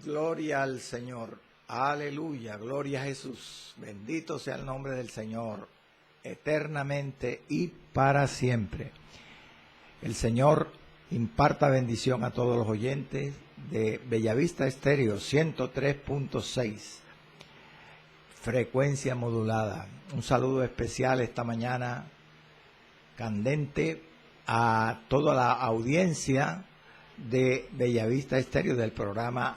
Gloria al Señor. Aleluya. Gloria a Jesús. Bendito sea el nombre del Señor, eternamente y para siempre. El Señor imparta bendición a todos los oyentes de Bellavista Estéreo 103.6, frecuencia modulada. Un saludo especial esta mañana, candente, a toda la audiencia de Bellavista Estéreo del programa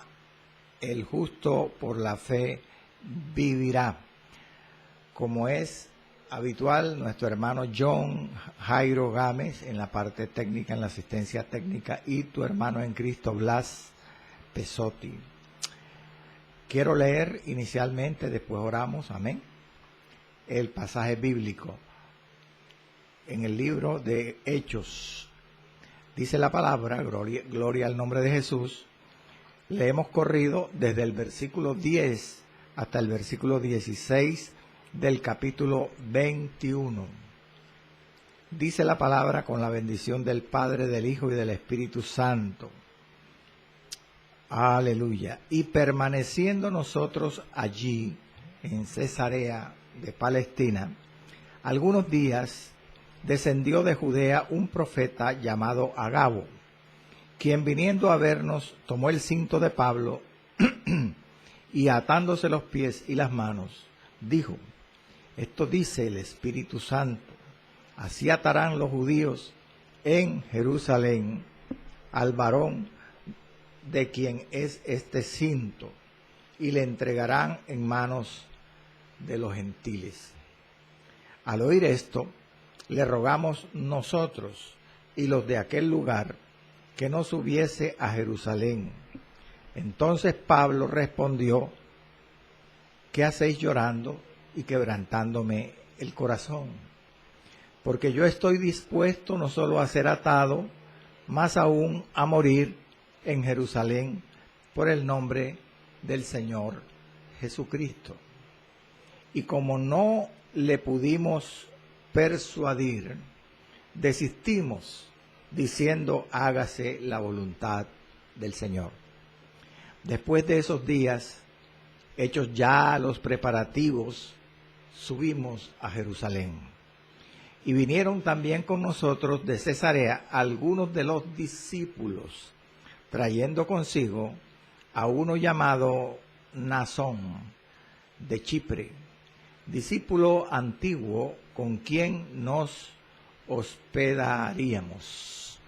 El Justo por la Fe Vivirá. Como es habitual, nuestro hermano John Jairo Gámez en la parte técnica, en la asistencia técnica, y tu hermano en Cristo Blas Pesotti. Quiero leer inicialmente, después oramos, amén, el pasaje bíblico en el libro de Hechos. Dice la palabra, gloria al nombre de Jesús. Le hemos corrido desde el versículo 10 hasta el versículo 16 del capítulo 21. Dice la palabra con la bendición del Padre, del Hijo y del Espíritu Santo. Aleluya. Y permaneciendo nosotros allí en Cesarea de Palestina, algunos días descendió de Judea un profeta llamado Agabo, quien viniendo a vernos tomó el cinto de Pablo y atándose los pies y las manos, dijo: esto dice el Espíritu Santo, así atarán los judíos en Jerusalén al varón de quien es este cinto, y le entregarán en manos de los gentiles. Al oír esto, le rogamos nosotros y los de aquel lugar que no subiese a Jerusalén. Entonces Pablo respondió: ¿qué hacéis llorando y quebrantándome el corazón? Porque yo estoy dispuesto no solo a ser atado, más aún a morir en Jerusalén por el nombre del Señor Jesucristo. Y como no le pudimos persuadir, desistimos diciendo: hágase la voluntad del Señor. Después de esos días, hechos ya los preparativos, subimos a Jerusalén. Y vinieron también con nosotros de Cesarea algunos de los discípulos, trayendo consigo a uno llamado Nasón de Chipre, discípulo antiguo con quien nos hospedaríamos.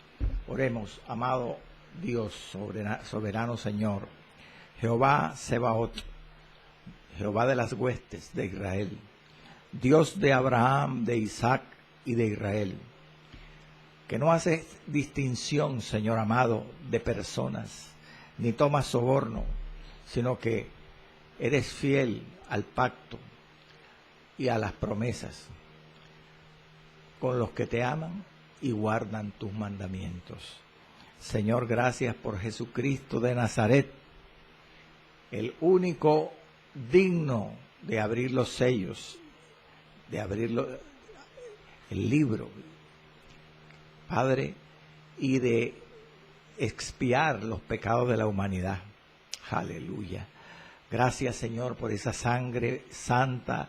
Oremos. Amado Dios, soberano Señor, Jehová Sebaot, Jehová de las huestes de Israel, Dios de Abraham, de Isaac y de Israel, que no haces distinción, Señor amado, de personas, ni tomas soborno, sino que eres fiel al pacto y a las promesas con los que te aman y guardan tus mandamientos. Señor, gracias por Jesucristo de Nazaret, el único digno de abrir los sellos, de abrir el libro, Padre, y de expiar los pecados de la humanidad. Aleluya. Gracias, Señor, por esa sangre santa,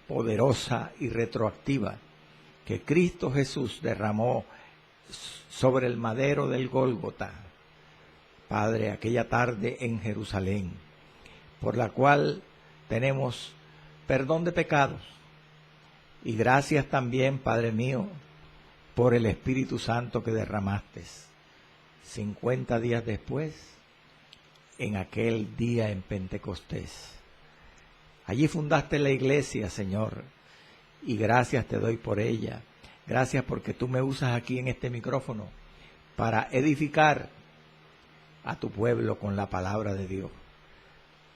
poderosa y retroactiva que Cristo Jesús derramó sobre el madero del Gólgota, Padre, aquella tarde en Jerusalén, por la cual tenemos perdón de pecados. Y gracias también, Padre mío, por el Espíritu Santo que derramaste 50 días después, en aquel día en Pentecostés. Allí fundaste la iglesia, Señor, y gracias te doy por ella. Gracias porque tú me usas aquí en este micrófono para edificar a tu pueblo con la palabra de Dios.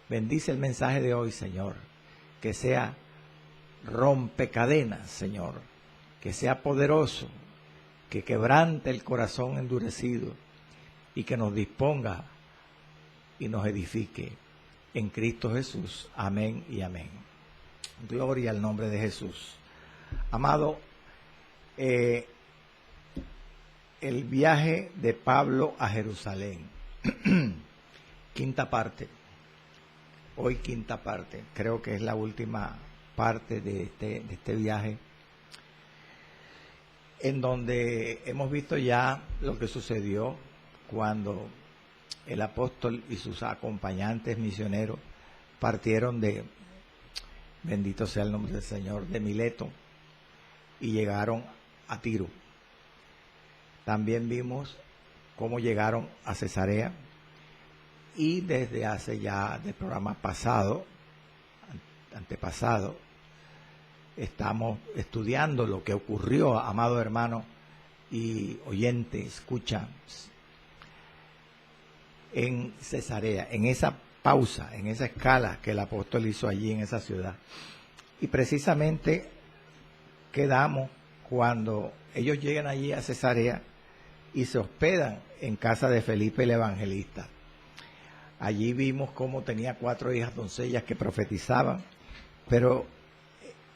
Bendice el mensaje de hoy, Señor, que sea rompecadenas, Señor, que sea poderoso, que quebrante el corazón endurecido y que nos disponga y nos edifique en Cristo Jesús. Amén y amén. Gloria al nombre de Jesús. Amado, el viaje de Pablo a Jerusalén. quinta parte. Hoy quinta parte. Creo que es la última parte de este viaje, en donde hemos visto ya lo que sucedió cuando el apóstol y sus acompañantes misioneros partieron de, bendito sea el nombre del Señor, de Mileto y llegaron a Tiro. También vimos cómo llegaron a Cesarea, y desde hace ya del programa pasado, antepasado, estamos estudiando lo que ocurrió, amado hermano y oyente, escucha, en Cesarea, en esa pausa, en esa escala que el apóstol hizo allí en esa ciudad. Y precisamente quedamos cuando ellos llegan allí a Cesarea y se hospedan en casa de Felipe el Evangelista. Allí vimos cómo tenía 4 hijas doncellas que profetizaban, pero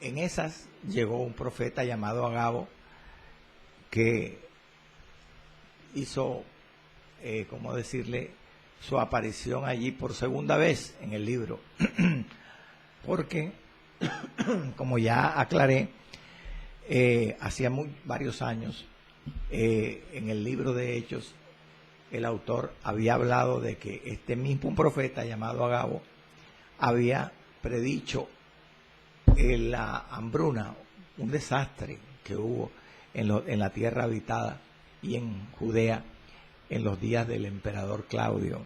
en esas llegó un profeta llamado Agabo que hizo, ¿cómo decirle?, su aparición allí por segunda vez en el libro. Porque, como ya aclaré, hacía varios años, en el libro de Hechos, el autor había hablado de que este mismo profeta llamado Agabo había predicho la hambruna, un desastre que hubo en la tierra habitada y en Judea en los días del emperador Claudio.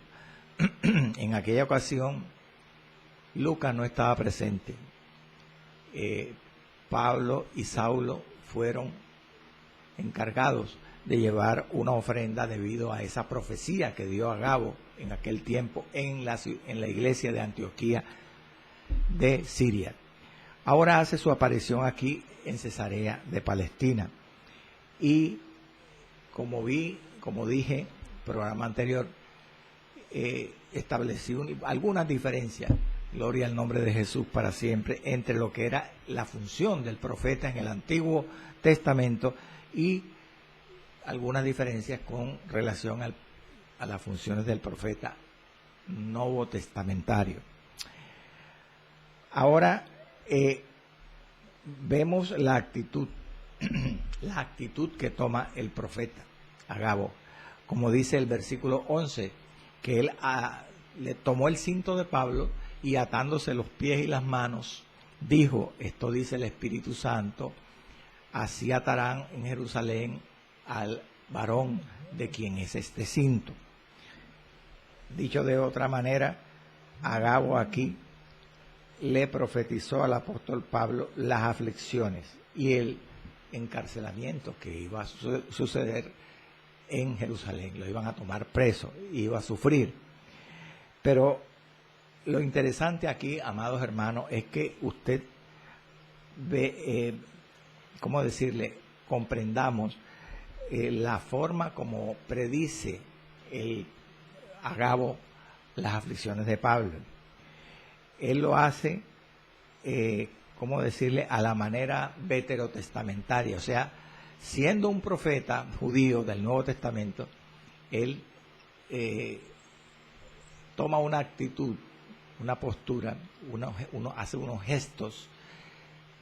En aquella ocasión Lucas no estaba presente. Pablo y Saulo fueron encargados de llevar una ofrenda debido a esa profecía que dio Agabo en aquel tiempo en la iglesia de Antioquía de Siria. Ahora hace su aparición aquí en Cesarea de Palestina. Y como dije, programa anterior, establecí algunas diferencias, gloria al nombre de Jesús para siempre, entre lo que era la función del profeta en el Antiguo Testamento y algunas diferencias con relación a las funciones del profeta nuevo testamentario. Ahora vemos la actitud que toma el profeta Agabo, como dice el versículo 11, que él le tomó el cinto de Pablo y atándose los pies y las manos, dijo, esto dice el Espíritu Santo, así atarán en Jerusalén al varón de quien es este cinto. Dicho de otra manera, Agabo aquí le profetizó al apóstol Pablo las aflicciones y el encarcelamiento que iba a suceder en Jerusalén. Lo iban a tomar preso, iba a sufrir. Pero lo interesante aquí, amados hermanos, es que usted ve, ¿cómo decirle?, comprendamos la forma como predice el Agabo las aflicciones de Pablo. Él lo hace, ¿cómo decirle?, a la manera veterotestamentaria, o sea, siendo un profeta judío del Nuevo Testamento, él toma una actitud, una postura, uno hace unos gestos,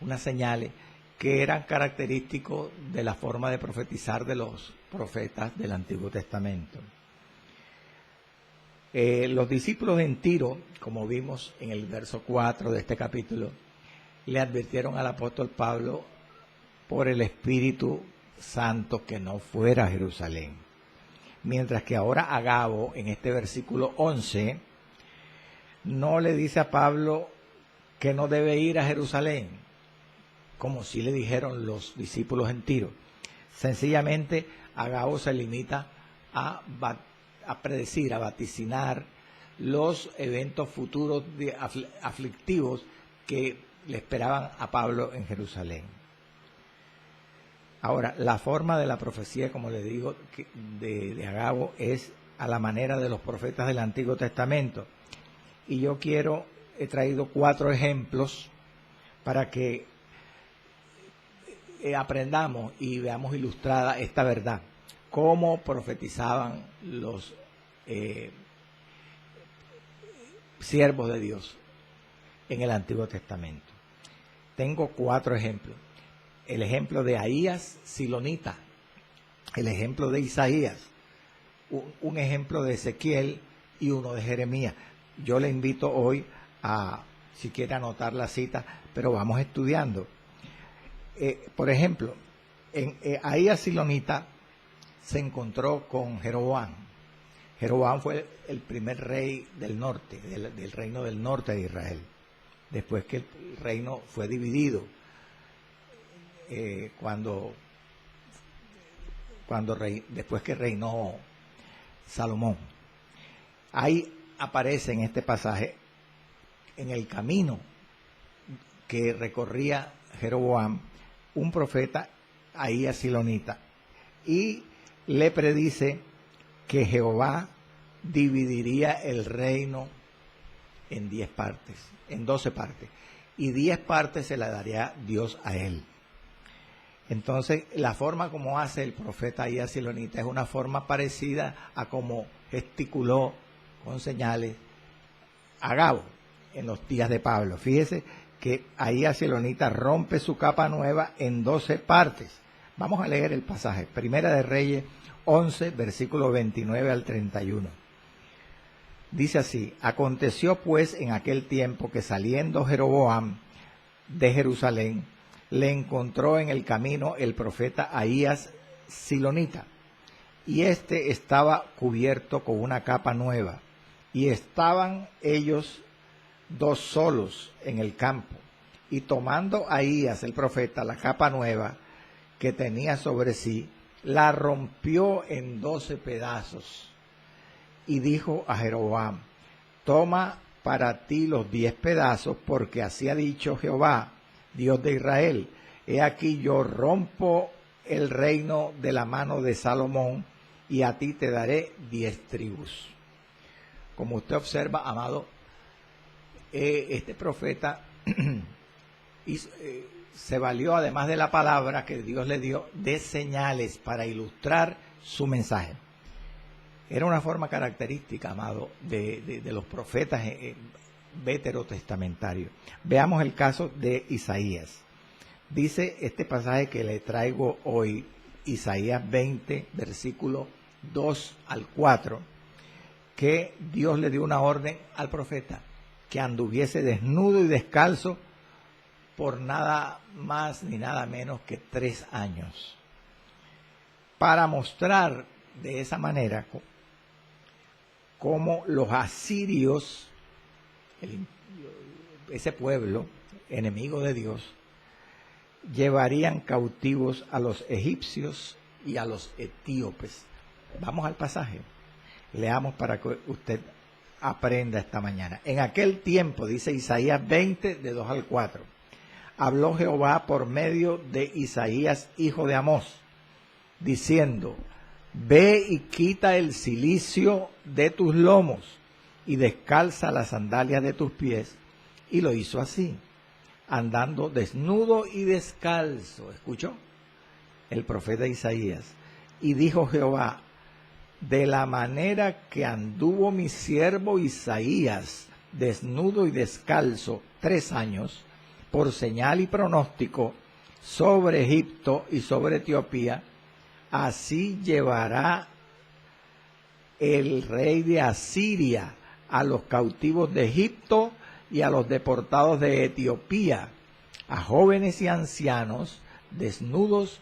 unas señales que eran característicos de la forma de profetizar de los profetas del Antiguo Testamento. Los discípulos en Tiro, como vimos en el verso 4 de este capítulo, le advirtieron al apóstol Pablo por el Espíritu Santo que no fuera a Jerusalén. Mientras que ahora Agabo, en este versículo 11, no le dice a Pablo que no debe ir a Jerusalén, como sí le dijeron los discípulos en Tiro. Sencillamente, Agabo se limita a predecir, a vaticinar los eventos futuros aflictivos que le esperaban a Pablo en Jerusalén. Ahora, la forma de la profecía, como le digo, de Agabo es a la manera de los profetas del Antiguo Testamento. Y yo he traído 4 ejemplos para que aprendamos y veamos ilustrada esta verdad. Cómo profetizaban los siervos de Dios en el Antiguo Testamento. Tengo 4 ejemplos. El ejemplo de Ahías silonita, el ejemplo de Isaías, un ejemplo de Ezequiel y uno de Jeremías. Yo le invito hoy a, si quiere anotar la cita, pero vamos estudiando. Por ejemplo, en Ahías silonita se encontró con Jeroboam. Jeroboam fue el primer rey del norte, del reino del norte de Israel, después que el reino fue dividido, después que reinó Salomón. Ahí aparece en este pasaje, en el camino que recorría Jeroboam, un profeta, Ahías silonita, y le predice que Jehová dividiría el reino en 10 partes, en 12 partes, y 10 partes se la daría Dios a él. Entonces, la forma como hace el profeta Ahías silonita es una forma parecida a como gesticuló con señales Agabo en los días de Pablo. Fíjese que Ahías silonita rompe su capa nueva en 12 partes. Vamos a leer el pasaje, Primera de Reyes 11, versículo 29 al 31. Dice así: aconteció pues en aquel tiempo que saliendo Jeroboam de Jerusalén, le encontró en el camino el profeta Ahías silonita, y éste estaba cubierto con una capa nueva, y estaban ellos 2 solos en el campo, y tomando Ahías el profeta la capa nueva que tenía sobre sí, la rompió en 12 pedazos, y dijo a Jeroboam: toma para ti los 10 pedazos, porque así ha dicho Jehová, Dios de Israel: he aquí yo rompo el reino de la mano de Salomón, y a ti te daré 10 tribus. Como usted observa, amado, este profeta se valió, además de la palabra que Dios le dio, de señales para ilustrar su mensaje. Era una forma característica, amado, de los profetas veterotestamentarios. Veamos el caso de Isaías. Dice este pasaje que le traigo hoy, Isaías 20, versículo 2 al 4, que Dios le dio una orden al profeta, que anduviese desnudo y descalzo por nada más ni nada menos que 3 años, para mostrar de esa manera cómo los asirios, ese pueblo enemigo de Dios, llevarían cautivos a los egipcios y a los etíopes. Vamos al pasaje, leamos para que usted aprenda esta mañana. En aquel tiempo, dice Isaías 20, de 2 al 4, habló Jehová por medio de Isaías, hijo de Amós, diciendo: ve y quita el cilicio de tus lomos y descalza las sandalias de tus pies. Y lo hizo así, andando desnudo y descalzo. ¿Escuchó? El profeta Isaías. Y dijo Jehová: de la manera que anduvo mi siervo Isaías, desnudo y descalzo 3 años, por señal y pronóstico sobre Egipto y sobre Etiopía, así llevará el rey de Asiria a los cautivos de Egipto y a los deportados de Etiopía, a jóvenes y ancianos, desnudos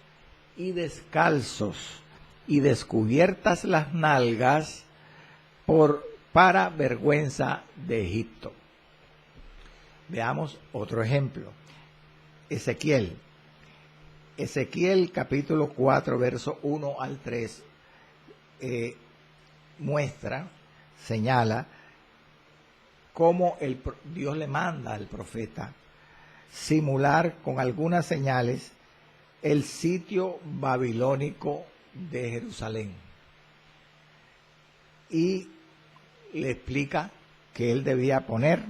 y descalzos, y descubiertas las nalgas, para vergüenza de Egipto. Veamos otro ejemplo. Ezequiel capítulo 4, verso 1 al 3, señala cómo Dios le manda al profeta simular con algunas señales el sitio babilónico de Jerusalén. Y le explica que él debía poner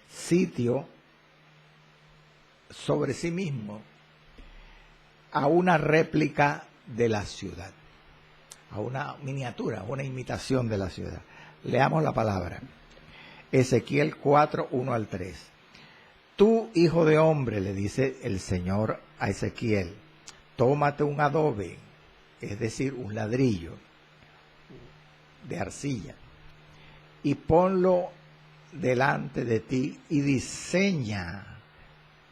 sitio sobre sí mismo a una réplica de la ciudad, a una miniatura, una imitación de la ciudad. Leamos la palabra. Ezequiel 4, 1 al 3. Tú, hijo de hombre, le dice el Señor a Ezequiel, tómate un adobe, es decir, un ladrillo de arcilla, y ponlo delante de ti y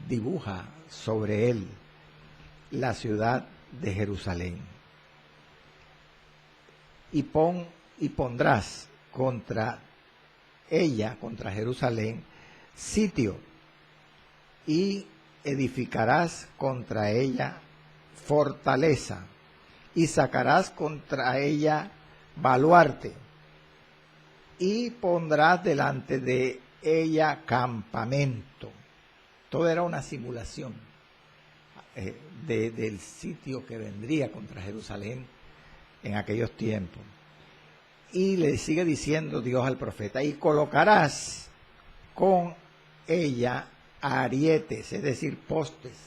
dibuja sobre él la ciudad de Jerusalén. Y pondrás contra ella, contra Jerusalén, sitio, y edificarás contra ella fortaleza, y sacarás contra ella baluarte, y pondrás delante de ella campamento. Todo era una simulación del sitio que vendría contra Jerusalén en aquellos tiempos. Y le sigue diciendo Dios al profeta, y colocarás con ella arietes, es decir, postes,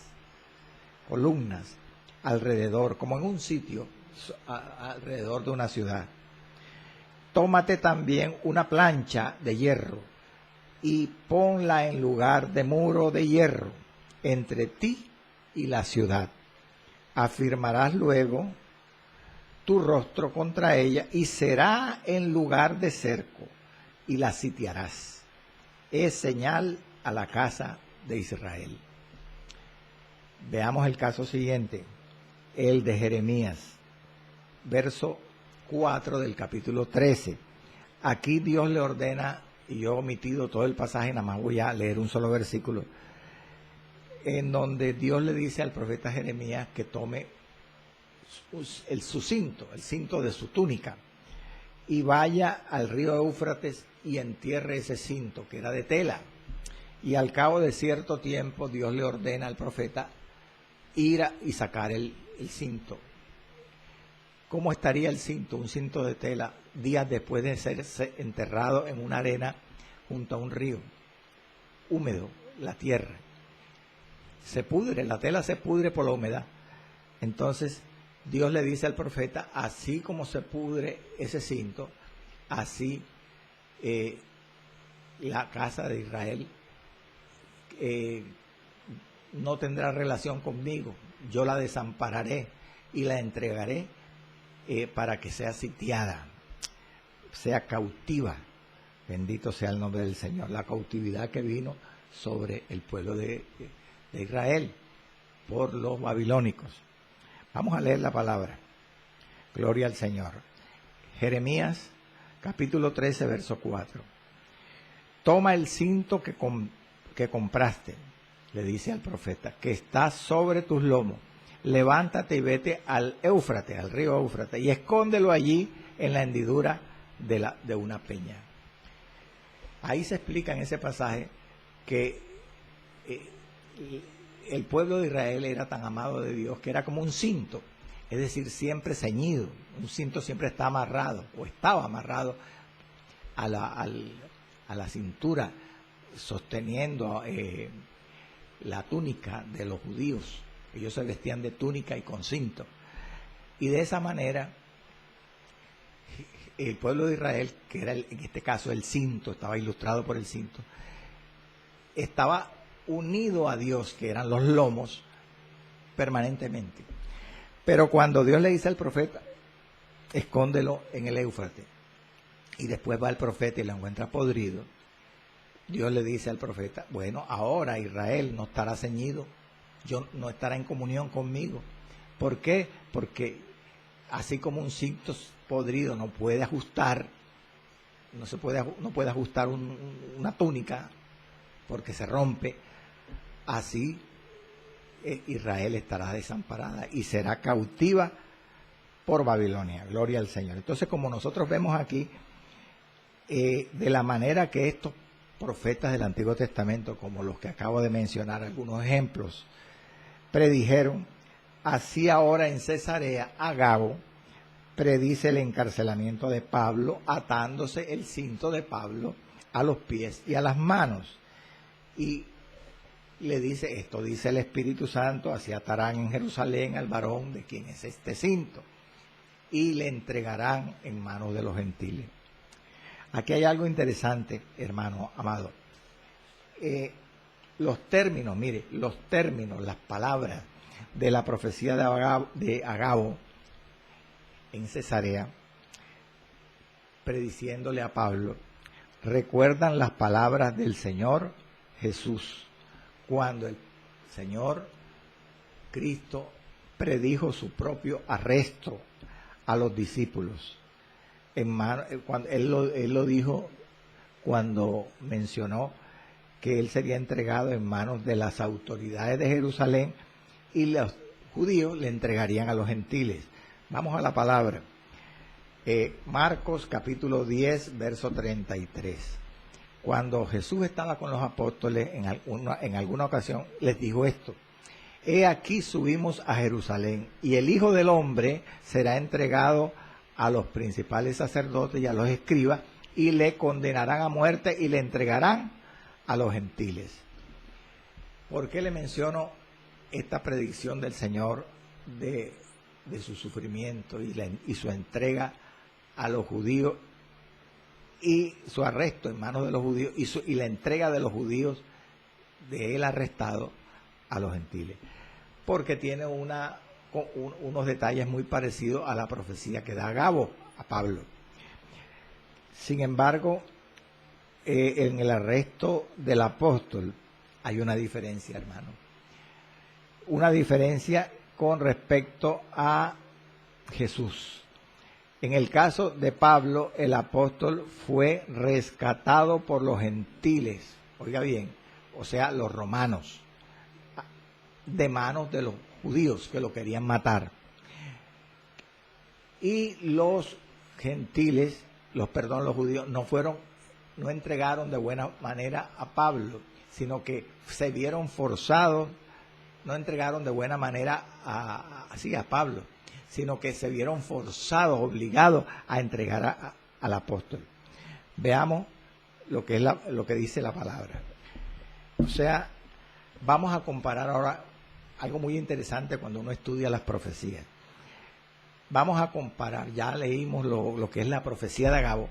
columnas, alrededor, como en un sitio, alrededor de una ciudad. Tómate también una plancha de hierro y ponla en lugar de muro de hierro entre ti y la ciudad. Afirmarás luego tu rostro contra ella y será en lugar de cerco y la sitiarás. Es señal a la casa de Israel. Veamos el caso siguiente, el de Jeremías, verso 4 del capítulo 13. Aquí Dios le ordena, y yo he omitido todo el pasaje, nada más voy a leer un solo versículo, en donde Dios le dice al profeta Jeremías que tome su cinto, el cinto de su túnica, y vaya al río Éufrates y entierre ese cinto, que era de tela. Y al cabo de cierto tiempo Dios le ordena al profeta ir y sacar el cinto. ¿Cómo estaría el cinto? Un cinto de tela, días después de ser enterrado en una arena junto a un río, húmedo, la tierra. Se pudre, la tela se pudre por la humedad. Entonces Dios le dice al profeta, así como se pudre ese cinto, así la casa de Israel no tendrá relación conmigo. Yo la desampararé y la entregaré para que sea sitiada, sea cautiva. Bendito sea el nombre del Señor. La cautividad que vino sobre el pueblo de Israel por los babilónicos. Vamos a leer la palabra. Gloria al Señor. Jeremías, capítulo 13, verso 4. Toma el cinto que compraste, le dice al profeta, que está sobre tus lomos. Levántate y vete al Éufrates, al río Éufrates, y escóndelo allí en la hendidura de una peña. Ahí se explica en ese pasaje que el pueblo de Israel era tan amado de Dios que era como un cinto, es decir, siempre ceñido. Un cinto siempre está amarrado, o estaba amarrado a la cintura, sosteniendo la túnica de los judíos. Ellos se vestían de túnica y con cinto. Y de esa manera, el pueblo de Israel, que era en este caso el cinto, estaba ilustrado por el cinto, estaba unido a Dios, que eran los lomos, permanentemente. Pero cuando Dios le dice al profeta, escóndelo en el Éufrates, y después va el profeta y lo encuentra podrido, Dios le dice al profeta, bueno, ahora Israel no estará ceñido, no estará en comunión conmigo. ¿Por qué? Porque así como un cinto podrido no puede ajustar, no puede ajustar una túnica porque se rompe, así Israel estará desamparada y será cautiva por Babilonia. Gloria al Señor. Entonces, como nosotros vemos aquí, de la manera que estos profetas del Antiguo Testamento, como los que acabo de mencionar, algunos ejemplos, predijeron, así ahora en Cesarea Agabo predice el encarcelamiento de Pablo, atándose el cinto de Pablo a los pies y a las manos. Y le dice, esto dice el Espíritu Santo, así atarán en Jerusalén al varón de quien es este cinto, y le entregarán en manos de los gentiles. Aquí hay algo interesante, hermano amado. Los términos, mire, las palabras de la profecía de Agabo en Cesarea, prediciéndole a Pablo, recuerdan las palabras del Señor Jesús, cuando el Señor Cristo predijo su propio arresto a los discípulos. Cuando él lo dijo cuando mencionó que él sería entregado en manos de las autoridades de Jerusalén y los judíos le entregarían a los gentiles. Vamos a la palabra. Marcos capítulo 10, verso 33. Cuando Jesús estaba con los apóstoles, en alguna ocasión les dijo esto: he aquí subimos a Jerusalén, y el Hijo del Hombre será entregado a los principales sacerdotes y a los escribas, y le condenarán a muerte y le entregarán a los gentiles. ¿Por qué le menciono esta predicción del Señor de su sufrimiento y su entrega a los judíos y su arresto en manos de los judíos y la entrega de los judíos de él arrestado a los gentiles? Porque tiene unos detalles muy parecidos a la profecía que da Agabo a Pablo. Sin embargo, en el arresto del apóstol hay una diferencia, hermano. Una diferencia con respecto a Jesús. En el caso de Pablo, el apóstol fue rescatado por los gentiles, oiga bien, o sea, los romanos, de manos de los judíos que lo querían matar. Y los gentiles, los judíos no entregaron de buena manera a Pablo, sino que se vieron forzados, no entregaron de buena manera a Pablo, sino que se vieron forzados, obligados a entregar al apóstol. Veamos lo que dice la palabra. O sea, vamos a comparar ahora algo muy interesante cuando uno estudia las profecías. Vamos a comparar, ya leímos lo que es la profecía de Agabo,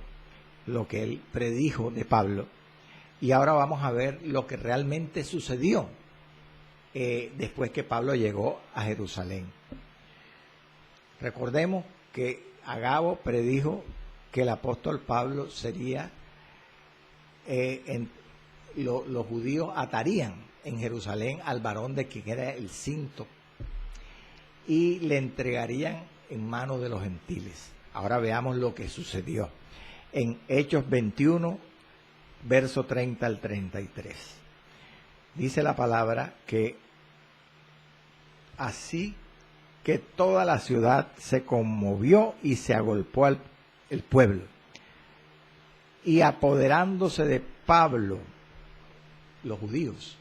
lo que él predijo de Pablo, y ahora vamos a ver lo que realmente sucedió después que Pablo llegó a Jerusalén. Recordemos que Agabo predijo que el apóstol Pablo sería, los judíos atarían en Jerusalén al varón de quien era el cinto y le entregarían en manos de los gentiles. Ahora veamos lo que sucedió en Hechos 21, verso 30 al 33. Dice la palabra que así que toda la ciudad se conmovió y se agolpó el pueblo. Y apoderándose de Pablo, los judíos,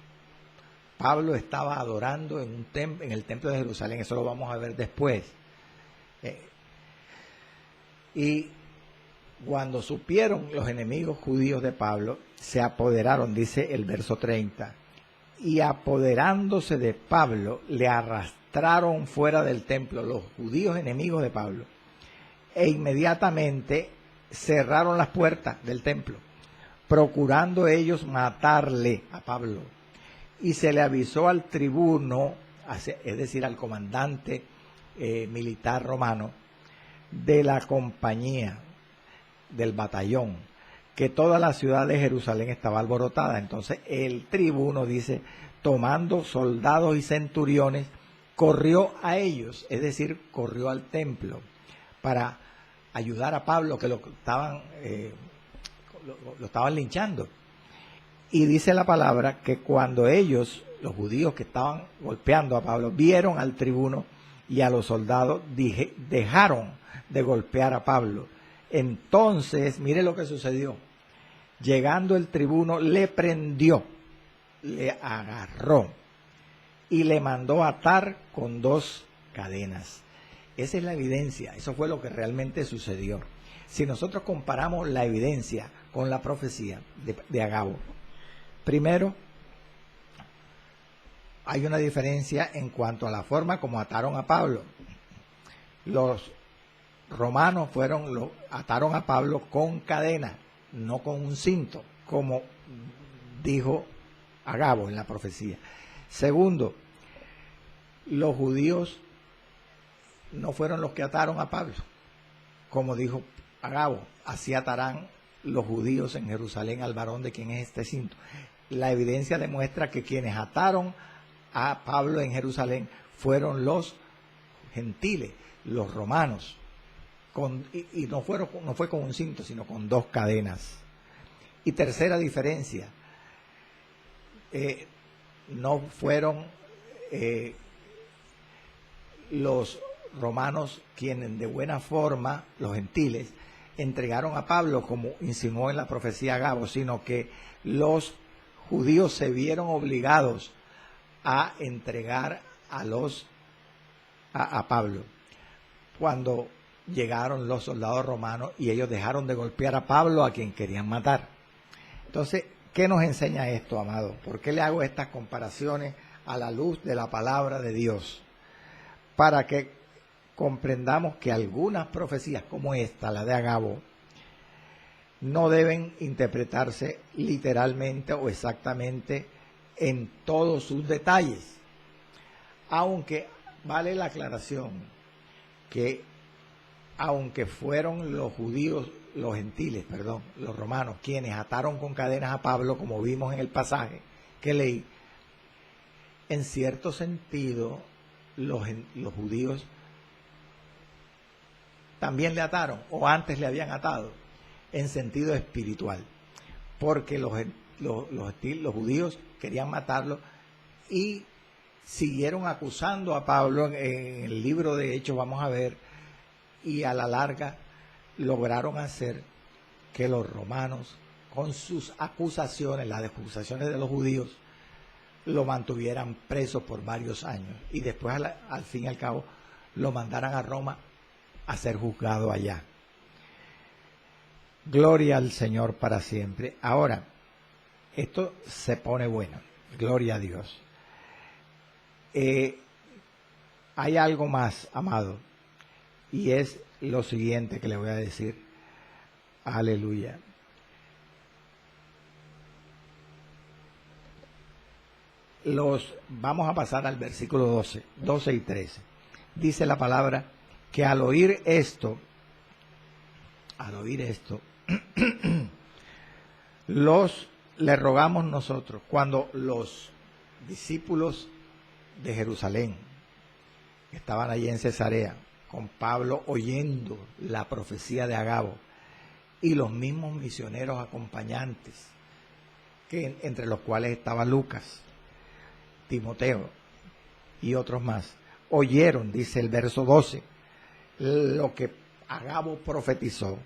Pablo estaba adorando en el templo de Jerusalén, eso lo vamos a ver después. Y cuando supieron los enemigos judíos de Pablo, se apoderaron, dice el verso 30, y apoderándose de Pablo, le arrastraron fuera del templo, los judíos enemigos de Pablo, e inmediatamente cerraron las puertas del templo, procurando ellos matarle a Pablo. Y se le avisó al tribuno, es decir, al comandante militar romano de la compañía, del batallón, que toda la ciudad de Jerusalén estaba alborotada. Entonces el tribuno dice, tomando soldados y centuriones, corrió a ellos, es decir, corrió al templo para ayudar a Pablo, que lo estaban linchando. Y dice la palabra que cuando ellos, los judíos que estaban golpeando a Pablo, vieron al tribuno y a los soldados, dejaron de golpear a Pablo. Entonces, mire lo que sucedió. Llegando el tribuno, le prendió, le agarró y le mandó atar con 2 cadenas. Esa es la evidencia, eso fue lo que realmente sucedió. Si nosotros comparamos la evidencia con la profecía de Agabo, primero, hay una diferencia en cuanto a la forma como ataron a Pablo. Los romanos ataron a Pablo con cadenas, no con un cinto, como dijo Agabo en la profecía. Segundo, los judíos no fueron los que ataron a Pablo, como dijo Agabo, así atarán los judíos en Jerusalén al varón de quien es este cinto. La evidencia demuestra que quienes ataron a Pablo en Jerusalén fueron los gentiles, los romanos, y no fue con un cinto, sino con 2 cadenas. Y tercera diferencia, no fueron los romanos quienes de buena forma, los gentiles, entregaron a Pablo como insinuó en la profecía Agabo, sino que los judíos se vieron obligados a entregar a Pablo cuando llegaron los soldados romanos y ellos dejaron de golpear a Pablo, a quien querían matar. Entonces, ¿qué nos enseña esto, amado? ¿Por qué le hago estas comparaciones a la luz de la palabra de Dios? Para que comprendamos que algunas profecías como esta, la de Agabo, no deben interpretarse literalmente o exactamente en todos sus detalles. Aunque vale la aclaración que aunque fueron los romanos, quienes ataron con cadenas a Pablo, como vimos en el pasaje que leí, en cierto sentido los judíos también le ataron, o antes le habían atado, en sentido espiritual, porque los judíos querían matarlo y siguieron acusando a Pablo. En el libro de Hechos vamos a ver, y a la larga lograron hacer que los romanos, con sus acusaciones, las acusaciones de los judíos, lo mantuvieran preso por varios años y después al fin y al cabo lo mandaran a Roma a ser juzgado allá. Gloria al Señor para siempre. Ahora, esto se pone bueno, gloria a Dios. Hay algo más, amado, y es lo siguiente que le voy a decir. Aleluya. Vamos a pasar al versículo 12 y 13. Dice la palabra que al oír esto, le rogamos nosotros, cuando los discípulos de Jerusalén estaban allí en Cesarea, con Pablo oyendo la profecía de Agabo, y los mismos misioneros acompañantes, entre los cuales estaba Lucas, Timoteo y otros más, oyeron, dice el verso 12, lo que Agabo profetizó.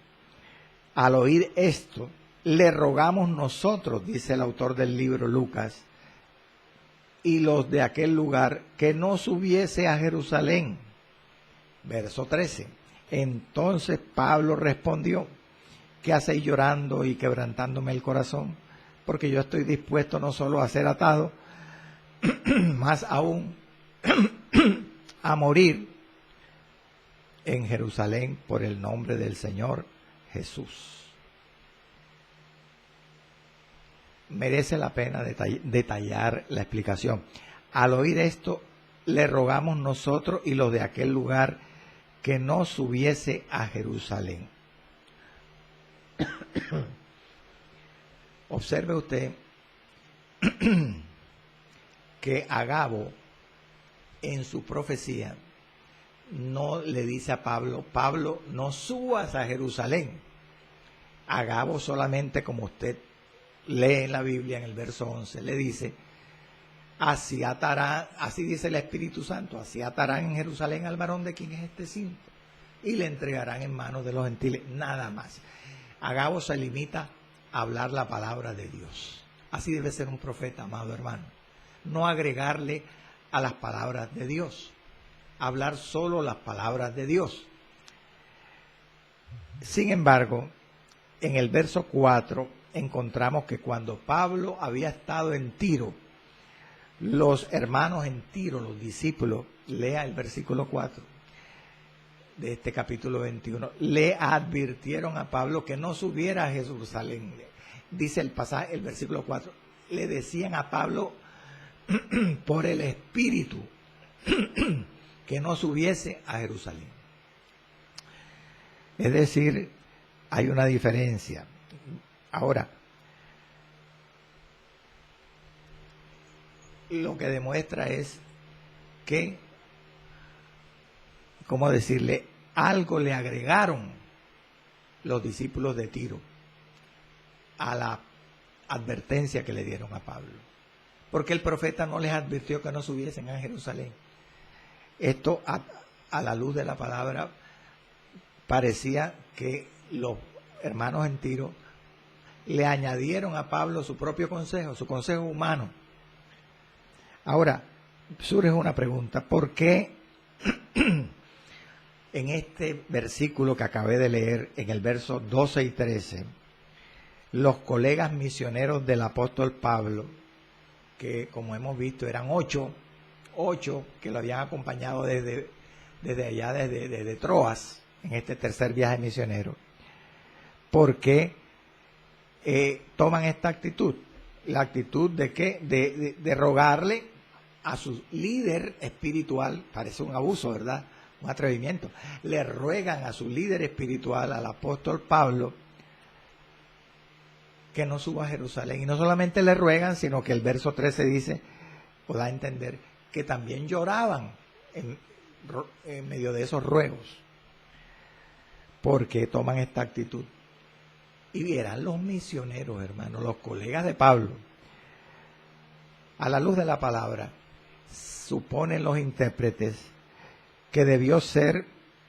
Al oír esto, le rogamos nosotros, dice el autor del libro Lucas, y los de aquel lugar, que no subiese a Jerusalén. Verso 13. Entonces Pablo respondió: ¿qué hacéis llorando y quebrantándome el corazón? Porque yo estoy dispuesto no solo a ser atado, más aún a morir en Jerusalén por el nombre del Señor Jesús. Merece la pena detallar la explicación. Al oír esto, le rogamos nosotros y los de aquel lugar que no subiese a Jerusalén. Observe usted que Agabo en su profecía no le dice a Pablo: Pablo, no subas a Jerusalén. Agabo solamente, como usted lee en la Biblia en el verso 11, le dice: así atarán, así dice el Espíritu Santo, así atarán en Jerusalén al varón de quien es este cinto y le entregarán en manos de los gentiles. Nada más. Agabo se limita a hablar la palabra de Dios. Así debe ser un profeta, amado hermano. No agregarle a las palabras de Dios. Hablar solo las palabras de Dios. Sin embargo, en el verso 4 encontramos que cuando Pablo había estado en Tiro, los hermanos en Tiro, los discípulos, lea el versículo 4, de este capítulo 21, le advirtieron a Pablo que no subiera a Jerusalén. Dice el pasaje, el versículo 4, le decían a Pablo por el Espíritu que no subiese a Jerusalén. Es decir, hay una diferencia. Ahora, lo que demuestra es que, ¿cómo decirle? Algo le agregaron los discípulos de Tiro a la advertencia que le dieron a Pablo. Porque el profeta no les advirtió que no subiesen a Jerusalén. Esto, a la luz de la palabra, parecía que los hermanos en Tiro le añadieron a Pablo su propio consejo, su consejo humano. Ahora, surge una pregunta: ¿por qué en este versículo que acabé de leer, en el verso 12 y 13, los colegas misioneros del apóstol Pablo, que como hemos visto eran ocho que lo habían acompañado desde allá, desde Troas, en este tercer viaje misionero, ¿por qué toman esta actitud? La actitud de ¿qué? De rogarle a su líder espiritual. Parece un abuso, ¿verdad? Un atrevimiento. Le ruegan a su líder espiritual, al apóstol Pablo, que no suba a Jerusalén. Y no solamente le ruegan, sino que el verso 13 dice, o da a entender, que también lloraban en medio de esos ruegos. ¿Por qué toman esta actitud? Y eran los misioneros, hermanos, los colegas de Pablo. A la luz de la palabra, suponen los intérpretes que debió ser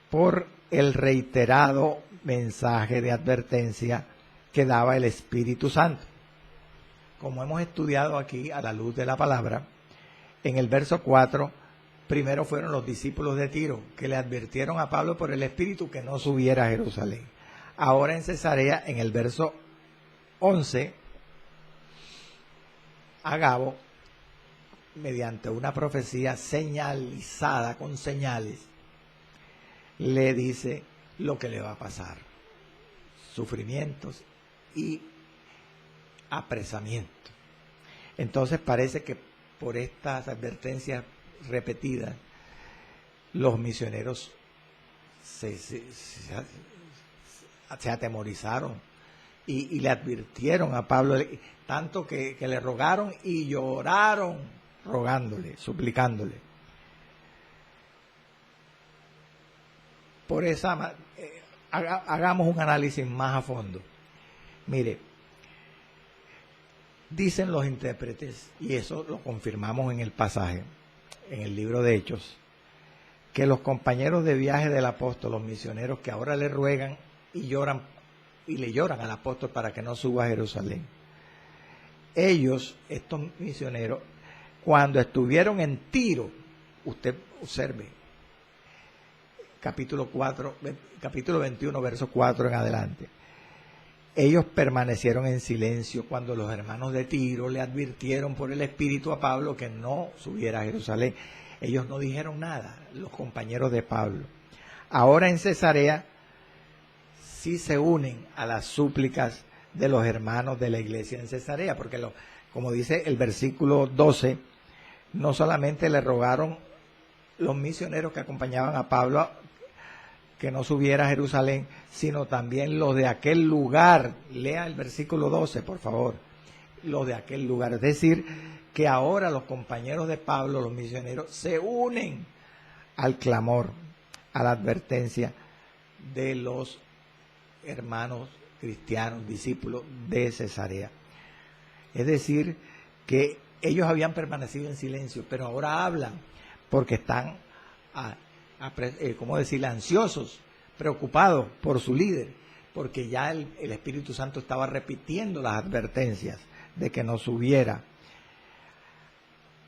por el reiterado mensaje de advertencia que daba el Espíritu Santo. Como hemos estudiado aquí a la luz de la palabra, en el verso 4, primero fueron los discípulos de Tiro, que le advirtieron a Pablo por el Espíritu que no subiera a Jerusalén. Ahora en Cesarea, en el verso 11, Agabo, mediante una profecía señalizada con señales, le dice lo que le va a pasar: sufrimientos y apresamiento. Entonces parece que por estas advertencias repetidas, los misioneros se atemorizaron y le advirtieron a Pablo, tanto que le rogaron y lloraron, rogándole, suplicándole. Por esa, hagamos un análisis más a fondo. Mire, dicen los intérpretes, y eso lo confirmamos en el pasaje, en el libro de Hechos, que los compañeros de viaje del apóstol, los misioneros que ahora le ruegan y lloran, y le lloran al apóstol para que no suba a Jerusalén, ellos, estos misioneros, cuando estuvieron en Tiro, usted observe, capítulo 21, verso 4 en adelante, ellos permanecieron en silencio cuando los hermanos de Tiro le advirtieron por el Espíritu a Pablo que no subiera a Jerusalén. Ellos no dijeron nada, los compañeros de Pablo. Ahora en Cesarea sí se unen a las súplicas de los hermanos de la iglesia en Cesarea, porque como dice el versículo 12, no solamente le rogaron los misioneros que acompañaban a Pablo que no subiera a Jerusalén, sino también los de aquel lugar. Lea el versículo 12, por favor. Los de aquel lugar. Es decir, que ahora los compañeros de Pablo, los misioneros, se unen al clamor, a la advertencia de los hermanos cristianos, discípulos de Cesarea. Es decir, que ellos habían permanecido en silencio, pero ahora hablan porque están, ¿cómo decirle?, ansiosos, preocupados por su líder, porque ya el Espíritu Santo estaba repitiendo las advertencias de que no subiera.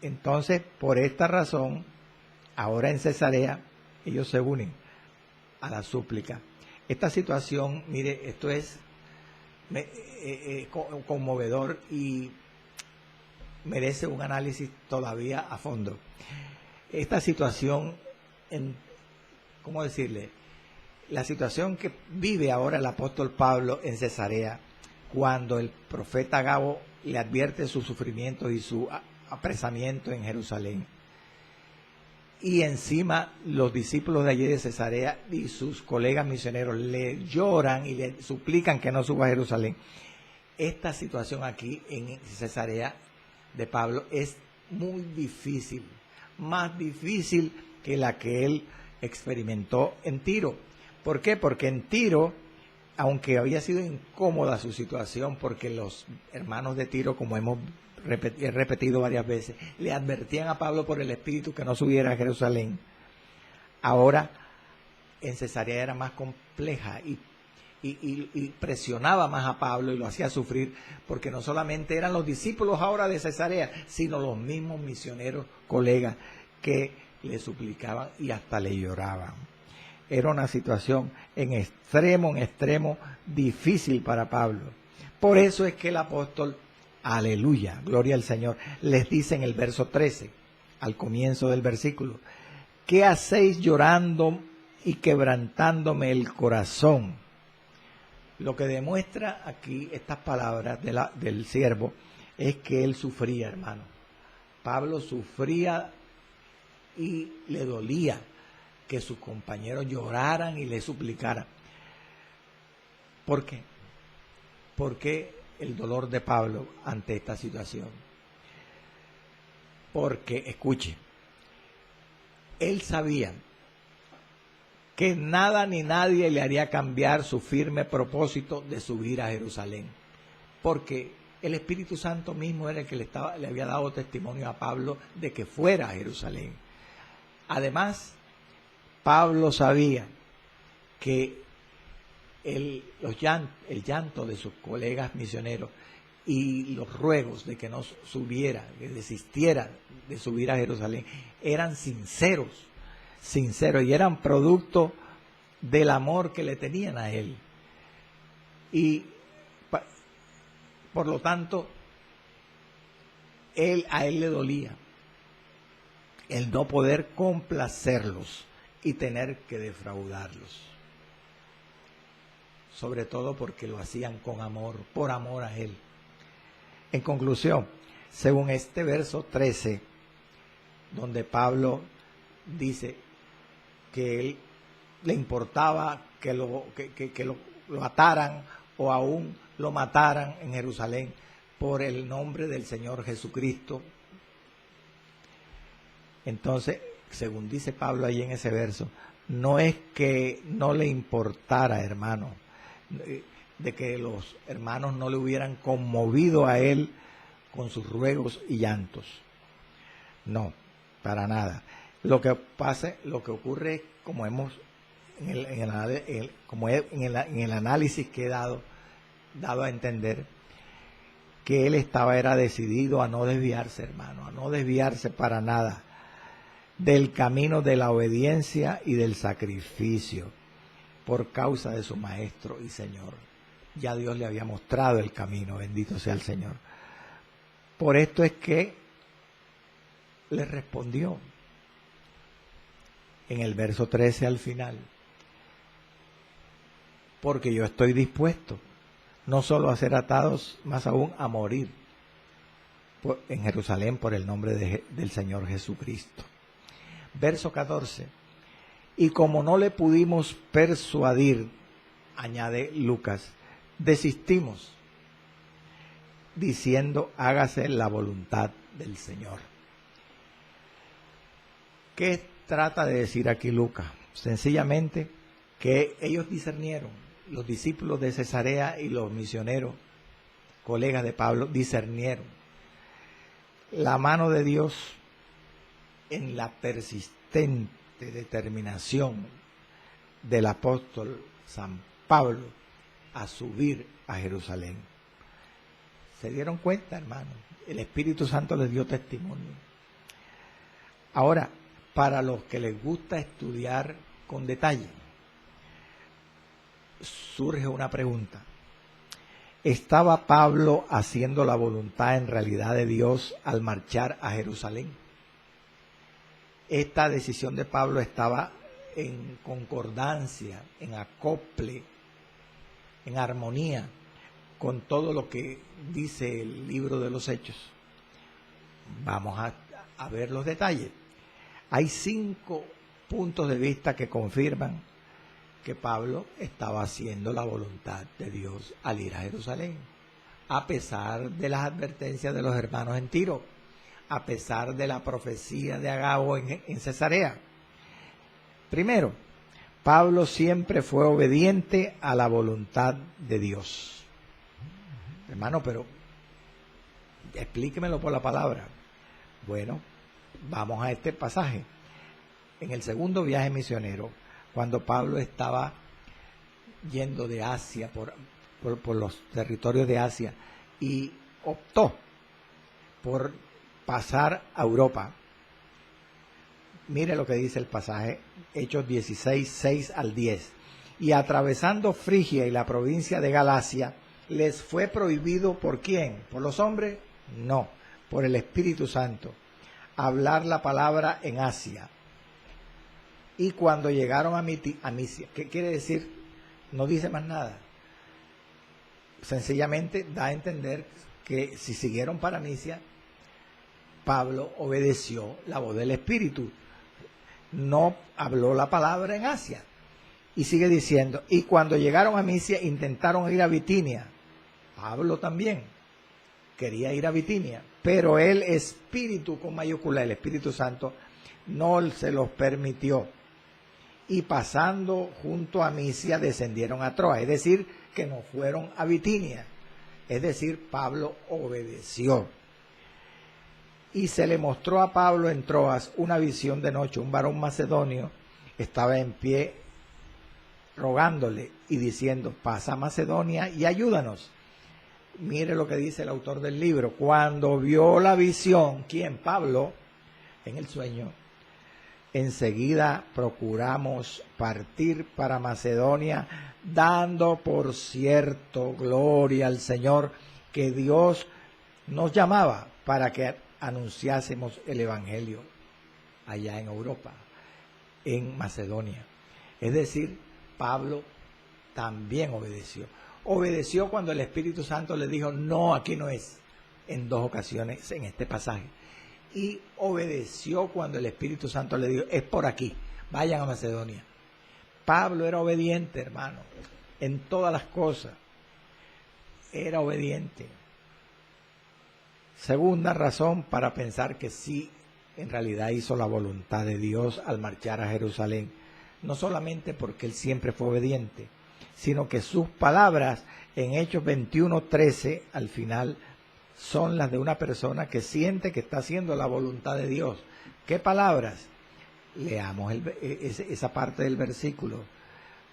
Entonces, por esta razón, ahora en Cesarea, ellos se unen a la súplica. Esta situación, mire, esto es conmovedor y merece un análisis todavía a fondo. Esta situación, ¿cómo decirle?, la situación que vive ahora el apóstol Pablo en Cesarea, cuando el profeta Agabo le advierte su sufrimiento y su apresamiento en Jerusalén. Y encima los discípulos de allí de Cesarea y sus colegas misioneros le lloran y le suplican que no suba a Jerusalén. Esta situación aquí en Cesarea de Pablo es muy difícil, más difícil que la que él experimentó en Tiro. ¿Por qué? Porque en Tiro, aunque había sido incómoda su situación, porque los hermanos de Tiro, como he repetido varias veces, le advertían a Pablo por el Espíritu que no subiera a Jerusalén. Ahora en Cesarea era más compleja y presionaba más a Pablo y lo hacía sufrir, porque no solamente eran los discípulos ahora de Cesarea, sino los mismos misioneros, colegas, que le suplicaban y hasta le lloraban. Era una situación en extremo difícil para Pablo. Por eso es que el apóstol, aleluya, gloria al Señor, les dice en el verso 13, al comienzo del versículo: ¿qué hacéis llorando y quebrantándome el corazón? Lo que demuestra aquí estas palabras del siervo es que él sufría, hermano. Pablo sufría y le dolía que sus compañeros lloraran y le suplicaran. ¿Por qué? ¿Por qué el dolor de Pablo ante esta situación? Porque, escuche, él sabía que nada ni nadie le haría cambiar su firme propósito de subir a Jerusalén, porque el Espíritu Santo mismo era el que le había dado testimonio a Pablo de que fuera a Jerusalén. Además, Pablo sabía que el llanto de sus colegas misioneros y los ruegos de que no subiera, que desistiera de subir a Jerusalén, eran sinceros y eran producto del amor que le tenían a él. Y por lo tanto, a él le dolía el no poder complacerlos y tener que defraudarlos. Sobre todo porque lo hacían con amor, por amor a él. En conclusión, según este verso 13, donde Pablo dice que él le importaba que lo ataran o aún lo mataran en Jerusalén por el nombre del Señor Jesucristo. Entonces, según dice Pablo ahí en ese verso, no es que no le importara, hermano, de que los hermanos no le hubieran conmovido a él con sus ruegos y llantos. No, para nada. Lo que ocurre es, como hemos en el análisis que he dado a entender, que él era decidido a no desviarse, hermano, a no desviarse para nada del camino de la obediencia y del sacrificio por causa de su Maestro y Señor. Ya Dios le había mostrado el camino, bendito sea el Señor. Por esto es que le respondió en el verso 13 al final: porque yo estoy dispuesto no solo a ser atados, más aún a morir en Jerusalén por el nombre del Señor Jesucristo. Verso 14: y como no le pudimos persuadir, añade Lucas, desistimos, diciendo: hágase la voluntad del Señor. ¿Qué trata de decir aquí Lucas? Sencillamente que ellos discernieron, los discípulos de Cesarea y los misioneros, colegas de Pablo, discernieron la mano de Dios en la persistente determinación del apóstol San Pablo a subir a Jerusalén. ¿Se dieron cuenta, hermano? El Espíritu Santo les dio testimonio. Ahora, para los que les gusta estudiar con detalle, surge una pregunta: ¿estaba Pablo haciendo la voluntad en realidad de Dios al marchar a Jerusalén? Esta decisión de Pablo estaba en concordancia, en acople, en armonía con todo lo que dice el libro de los Hechos. Vamos a ver los detalles. Hay 5 puntos de vista que confirman que Pablo estaba haciendo la voluntad de Dios al ir a Jerusalén, a pesar de las advertencias de los hermanos en Tiro, a pesar de la profecía de Agabo en Cesarea. Primero, Pablo siempre fue obediente a la voluntad de Dios. Hermano, pero explíquemelo por la palabra. Bueno, vamos a este pasaje. En el segundo viaje misionero, cuando Pablo estaba yendo de Asia, por los territorios de Asia, y optó por pasar a Europa. Mire lo que dice el pasaje, Hechos 16, 6 al 10. Y atravesando Frigia y la provincia de Galacia, les fue prohibido, ¿por quién? ¿Por los hombres? No, por el Espíritu Santo, hablar la palabra en Asia. Y cuando llegaron a Misia, ¿qué quiere decir? No dice más nada. Sencillamente da a entender que si siguieron para Misia, Pablo obedeció la voz del Espíritu. No habló la palabra en Asia. Y sigue diciendo, y cuando llegaron a Misia intentaron ir a Bitinia. Pablo también quería ir a Bitinia, pero el Espíritu, con mayúscula, el Espíritu Santo, no se los permitió. Y pasando junto a Misia descendieron a Troas, es decir, que no fueron a Bitinia. Es decir, Pablo obedeció. Y se le mostró a Pablo en Troas una visión de noche. Un varón macedonio estaba en pie rogándole y diciendo, pasa a Macedonia y ayúdanos. Mire lo que dice el autor del libro. Cuando vio la visión, ¿quién? Pablo, en el sueño, enseguida procuramos partir para Macedonia, dando por cierto, gloria al Señor, que Dios nos llamaba para que anunciásemos el Evangelio allá en Europa, en Macedonia. Es decir, Pablo también obedeció. Obedeció cuando el Espíritu Santo le dijo, no, aquí no es, en 2 ocasiones en este pasaje. Y obedeció cuando el Espíritu Santo le dijo, es por aquí, vayan a Macedonia. Pablo era obediente, hermano, en todas las cosas. Era obediente. Segunda razón para pensar que sí, en realidad hizo la voluntad de Dios al marchar a Jerusalén. No solamente porque él siempre fue obediente, sino que sus palabras en Hechos 21:13 al final son las de una persona que siente que está haciendo la voluntad de Dios. ¿Qué palabras? Leamos esa parte del versículo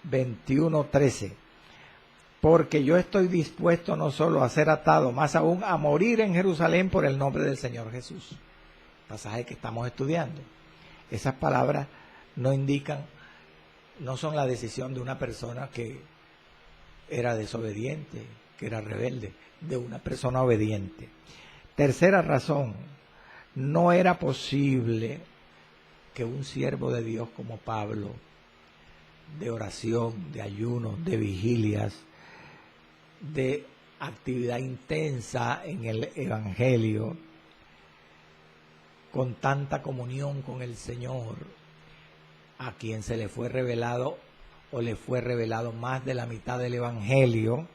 21:13. Porque yo estoy dispuesto no solo a ser atado, más aún a morir en Jerusalén por el nombre del Señor Jesús. Pasaje que estamos estudiando. Esas palabras no indican, no son la decisión de una persona que era desobediente, que era rebelde, de una persona obediente. Tercera razón, no era posible que un siervo de Dios como Pablo, de oración, de ayuno, de vigilias, de actividad intensa en el Evangelio, con tanta comunión con el Señor, a quien se le fue revelado o le fue revelado más de la mitad del Evangelio,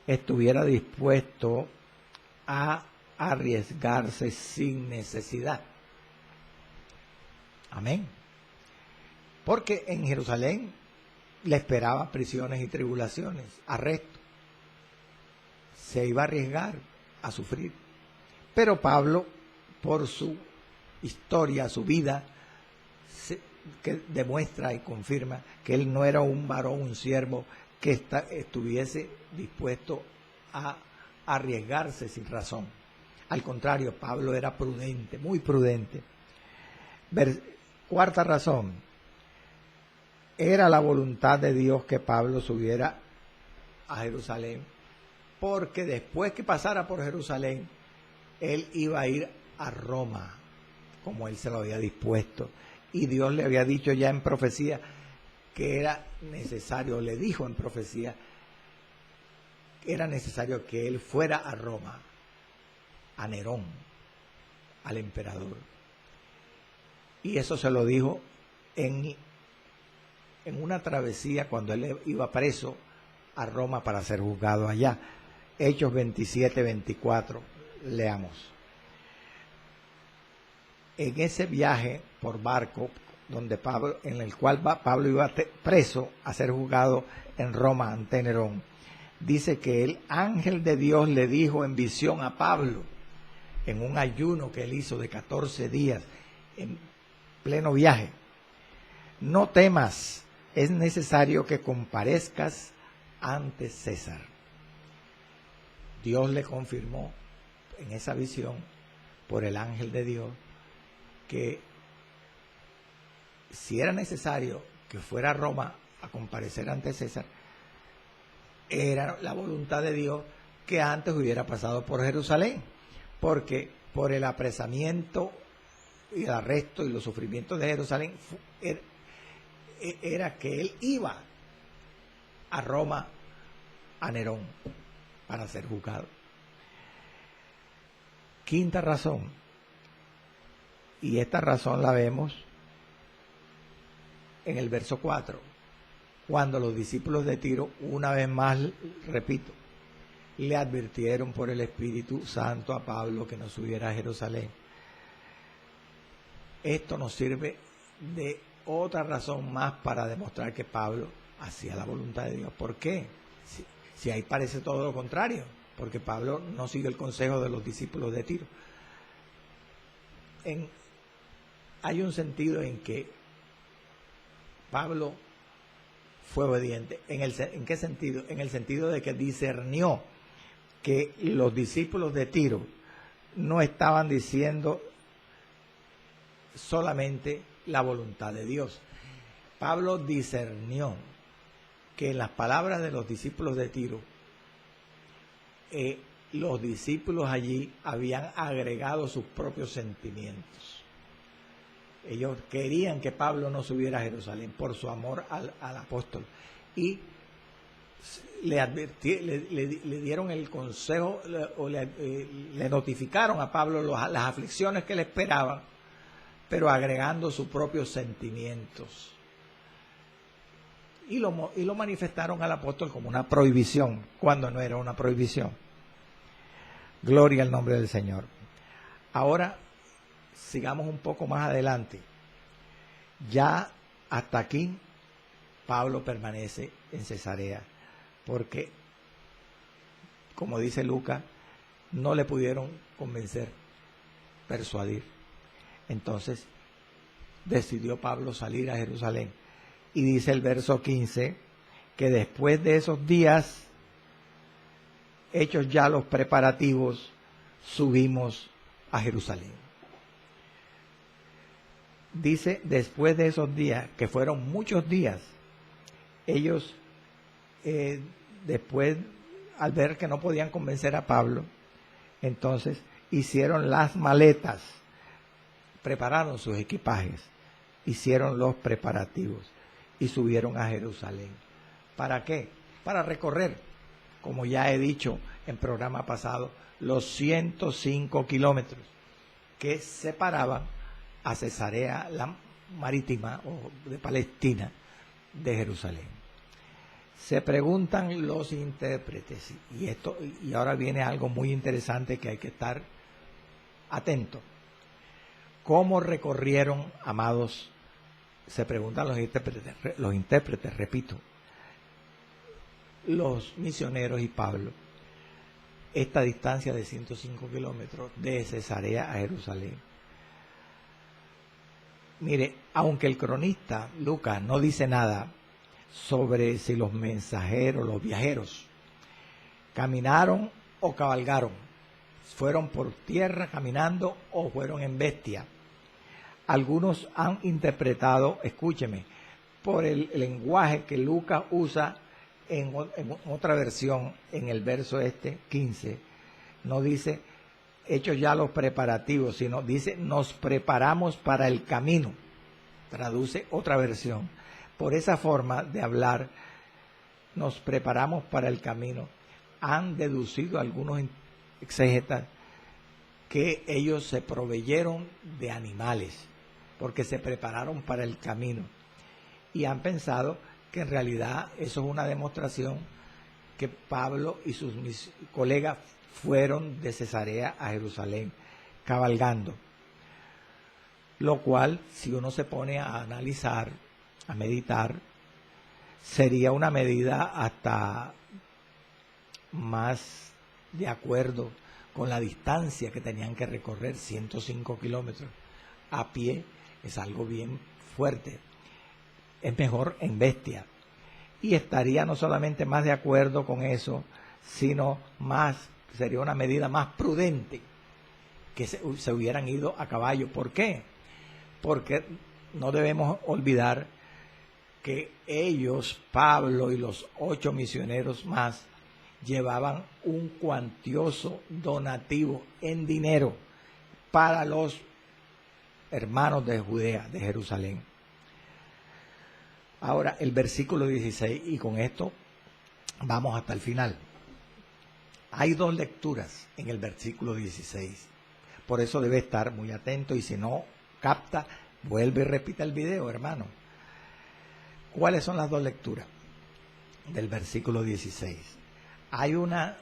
estuviera dispuesto a arriesgarse sin necesidad. Amén. Porque en Jerusalén le esperaban prisiones y tribulaciones, arresto. Se iba a arriesgar a sufrir. Pero Pablo, por su historia, su vida, que demuestra y confirma que él no era un varón, un siervo que estuviese dispuesto a arriesgarse sin razón. Al contrario, Pablo era prudente, muy prudente. Cuarta razón, era la voluntad de Dios que Pablo subiera a Jerusalén, porque después que pasara por Jerusalén, él iba a ir a Roma, como él se lo había dispuesto, y Dios le había dicho ya en profecía que era necesario, le dijo en profecía, que era necesario que él fuera a Roma, a Nerón, al emperador. Y eso se lo dijo en una travesía cuando él iba preso a Roma para ser juzgado allá. Hechos 27, 24, leamos. En ese viaje por barco, donde Pablo, en el cual Pablo iba preso a ser juzgado en Roma ante Nerón, dice que el ángel de Dios le dijo en visión a Pablo, en un ayuno que él hizo de 14 días, en pleno viaje: no temas, es necesario que comparezcas ante César. Dios le confirmó en esa visión por el ángel de Dios que si era necesario que fuera a Roma a comparecer ante César, era la voluntad de Dios que antes hubiera pasado por Jerusalén, porque por el apresamiento y el arresto y los sufrimientos de Jerusalén era que él iba a Roma, a Nerón, para ser juzgado. Quinta razón, y esta razón la vemos en el verso 4, cuando los discípulos de Tiro, una vez más, repito, le advirtieron por el Espíritu Santo a Pablo que no subiera a Jerusalén. Esto nos sirve de otra razón más para demostrar que Pablo hacía la voluntad de Dios. ¿Por qué? Si ahí parece todo lo contrario, porque Pablo no sigue el consejo de los discípulos de Tiro. Hay un sentido en que Pablo fue obediente. ¿En qué sentido? En el sentido de que discernió que los discípulos de Tiro no estaban diciendo solamente la voluntad de Dios. Pablo discernió que en las palabras de los discípulos de Tiro, los discípulos allí habían agregado sus propios sentimientos. Ellos querían que Pablo no subiera a Jerusalén por su amor al apóstol, y le dieron el consejo, le notificaron a Pablo las aflicciones que le esperaban, pero agregando sus propios sentimientos. Y lo manifestaron al apóstol como una prohibición, cuando no era una prohibición. Gloria al nombre del Señor. Ahora, sigamos un poco más adelante. Ya hasta aquí, Pablo permanece en Cesarea, porque, como dice Lucas, no le pudieron convencer, persuadir. Entonces, decidió Pablo salir a Jerusalén. Y dice el verso 15, que después de esos días, hechos ya los preparativos, subimos a Jerusalén. Dice, después de esos días, que fueron muchos días, ellos, después, al ver que no podían convencer a Pablo, entonces hicieron las maletas, prepararon sus equipajes, hicieron los preparativos y subieron a Jerusalén. ¿Para qué? Para recorrer, como ya he dicho en programa pasado, los 105 kilómetros que separaban a Cesarea la marítima o de Palestina de Jerusalén. Se preguntan los intérpretes, y ahora viene algo muy interesante que hay que estar atento. ¿Cómo recorrieron, amados? Se preguntan los intérpretes, repito, los misioneros y Pablo, esta distancia de 105 kilómetros de Cesarea a Jerusalén. Mire, aunque el cronista Lucas no dice nada sobre si los mensajeros, los viajeros, caminaron o cabalgaron, fueron por tierra caminando o fueron en bestia. Algunos han interpretado, escúcheme, por el lenguaje que Lucas usa en otra versión, en el verso 15, no dice hechos ya los preparativos, sino dice nos preparamos para el camino. traduce otra versión. Por esa forma de hablar, nos preparamos para el camino. Han deducido algunos exégetas que ellos se proveyeron de animales, porque se prepararon para el camino. Y han pensado que en realidad eso es una demostración que Pablo y sus colegas fueron de Cesarea a Jerusalén cabalgando. Lo cual, si uno se pone a analizar, a meditar, sería una medida hasta más de acuerdo con la distancia que tenían que recorrer, 105 kilómetros. A pie es algo bien fuerte. Es mejor en bestia. Y estaría no solamente más de acuerdo con eso, sino sería una medida más prudente que se hubieran ido a caballo. ¿Por qué? Porque no debemos olvidar que ellos, Pablo y los 8 misioneros más, llevaban un cuantioso donativo en dinero para los hermanos de Judea, de Jerusalén. Ahora, el versículo 16, y con esto vamos hasta el final. Hay 2 lecturas en el versículo 16. Por eso debe estar muy atento, y si no capta, vuelve y repita el video, hermano. ¿Cuáles son las 2 lecturas del versículo 16? Hay una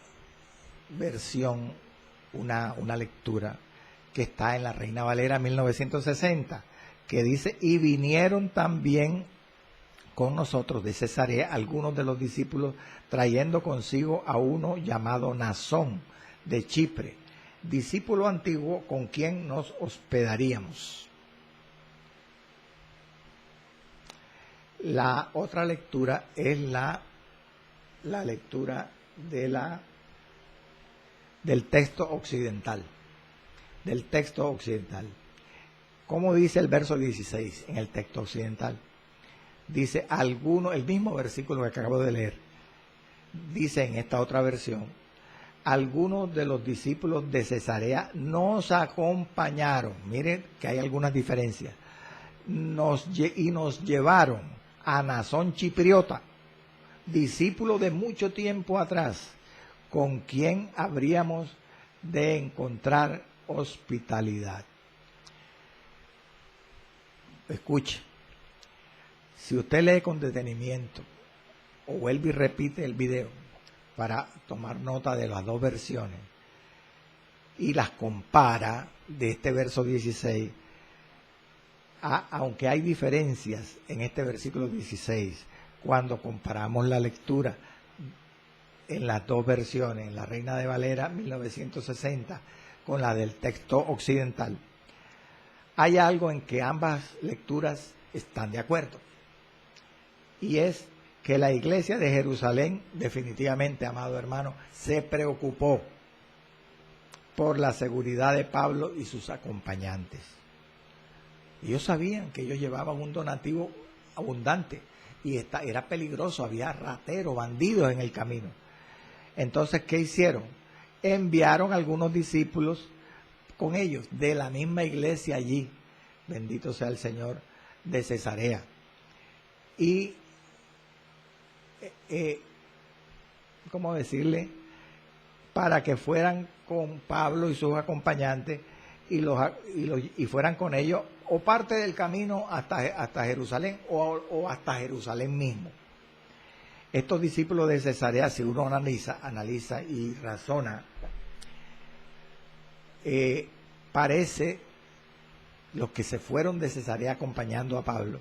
versión, una lectura que está en la Reina Valera 1960, que dice: y vinieron también con nosotros de Cesarea algunos de los discípulos, trayendo consigo a uno llamado Nasón de Chipre, discípulo antiguo con quien nos hospedaríamos. La otra lectura es la lectura del texto occidental. ¿Cómo dice el verso 16 en el texto occidental? Dice el mismo versículo que acabo de leer, dice en esta otra versión: algunos de los discípulos de Cesarea nos acompañaron. Miren que hay algunas diferencias. Y nos llevaron a Nasón chipriota, discípulo de mucho tiempo atrás, con quien habríamos de encontrar hospitalidad. Escuche, si usted lee con detenimiento o vuelve y repite el video para tomar nota de las 2 versiones y las compara de este verso 16, aunque hay diferencias en este versículo 16, cuando comparamos la lectura en las 2 versiones, en la Reina de Valera 1960 con la del texto occidental, hay algo en que ambas lecturas están de acuerdo, y es que la iglesia de Jerusalén, definitivamente, amado hermano, se preocupó por la seguridad de Pablo y sus acompañantes. Ellos sabían que ellos llevaban un donativo abundante y era peligroso, había rateros, bandidos en el camino. Entonces, ¿qué hicieron? Enviaron algunos discípulos con ellos, de la misma iglesia allí, bendito sea el Señor, de Cesarea. Y, ¿cómo decirle? Para que fueran con Pablo y sus acompañantes y fueran con ellos o parte del camino hasta Jerusalén o hasta Jerusalén mismo. Estos discípulos de Cesarea, si uno analiza y razona, parece, los que se fueron de Cesarea acompañando a Pablo,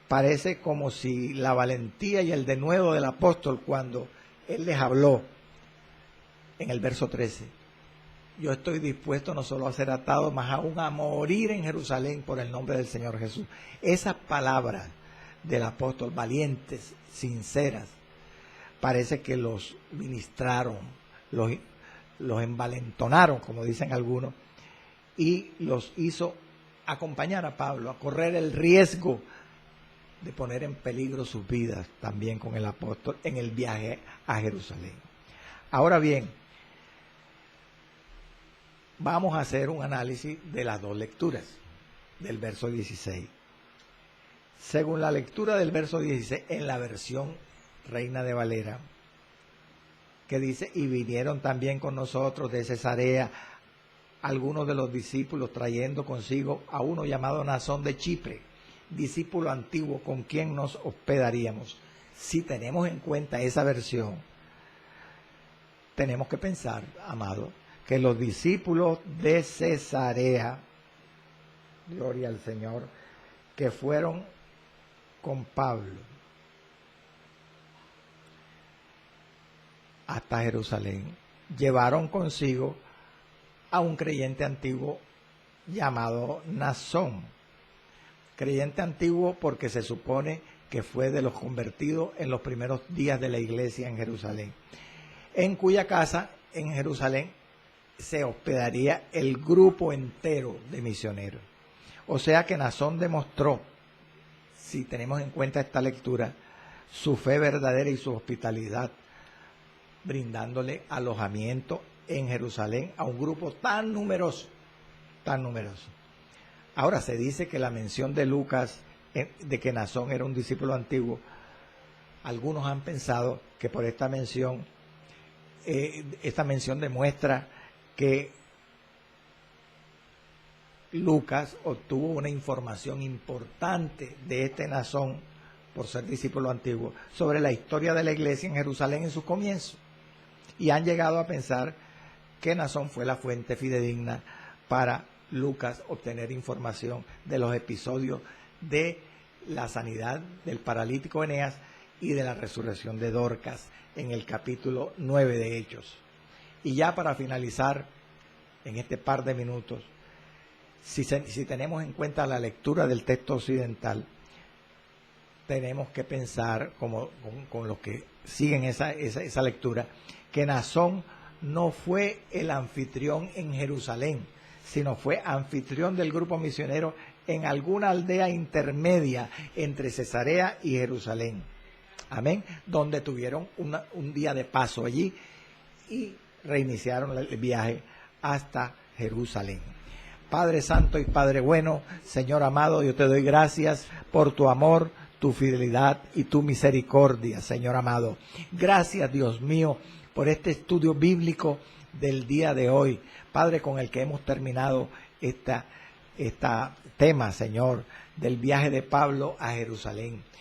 parece como si la valentía y el denuedo del apóstol cuando él les habló en el verso 13: yo estoy dispuesto no solo a ser atado, más aún a morir en Jerusalén por el nombre del Señor Jesús. Esas palabras del apóstol, valientes, sinceras, parece que los ministraron, los envalentonaron, como dicen algunos, y los hizo acompañar a Pablo, a correr el riesgo de poner en peligro sus vidas también con el apóstol en el viaje a Jerusalén. Ahora bien, vamos a hacer un análisis de las 2 lecturas del verso 16. Según la lectura del verso 16, en la versión Reina de Valera, que dice, y vinieron también con nosotros de Cesarea algunos de los discípulos trayendo consigo a uno llamado Nasón de Chipre, discípulo antiguo con quien nos hospedaríamos. Si tenemos en cuenta esa versión, tenemos que pensar, amado, que los discípulos de Cesarea, gloria al Señor, que fueron con Pablo hasta Jerusalén, llevaron consigo a un creyente antiguo llamado Nasón. Creyente antiguo porque se supone que fue de los convertidos en los primeros días de la iglesia en Jerusalén, en cuya casa en Jerusalén se hospedaría el grupo entero de misioneros. O sea que Nasón demostró, si tenemos en cuenta esta lectura, su fe verdadera y su hospitalidad, brindándole alojamiento en Jerusalén a un grupo tan numeroso, tan numeroso. Ahora se dice que la mención de Lucas de que Nasón era un discípulo antiguo, algunos han pensado que por esta mención demuestra que Lucas obtuvo una información importante de este Nasón, por ser discípulo antiguo, sobre la historia de la iglesia en Jerusalén en sus comienzos. Y han llegado a pensar que Nasón fue la fuente fidedigna para Lucas obtener información de los episodios de la sanidad del paralítico Eneas y de la resurrección de Dorcas en el capítulo 9 de Hechos. Y ya para finalizar, en este par de minutos, si tenemos en cuenta la lectura del texto occidental, tenemos que pensar, con los que siguen esa lectura, que Nasón no fue el anfitrión en Jerusalén, sino fue anfitrión del grupo misionero en alguna aldea intermedia entre Cesarea y Jerusalén. Amén. Donde tuvieron un día de paso allí y reiniciaron el viaje hasta Jerusalén. Padre Santo y Padre Bueno, Señor amado, yo te doy gracias por tu amor, tu fidelidad y tu misericordia, Señor amado. Gracias, Dios mío, por este estudio bíblico del día de hoy, Padre, con el que hemos terminado esta tema, Señor, del viaje de Pablo a Jerusalén.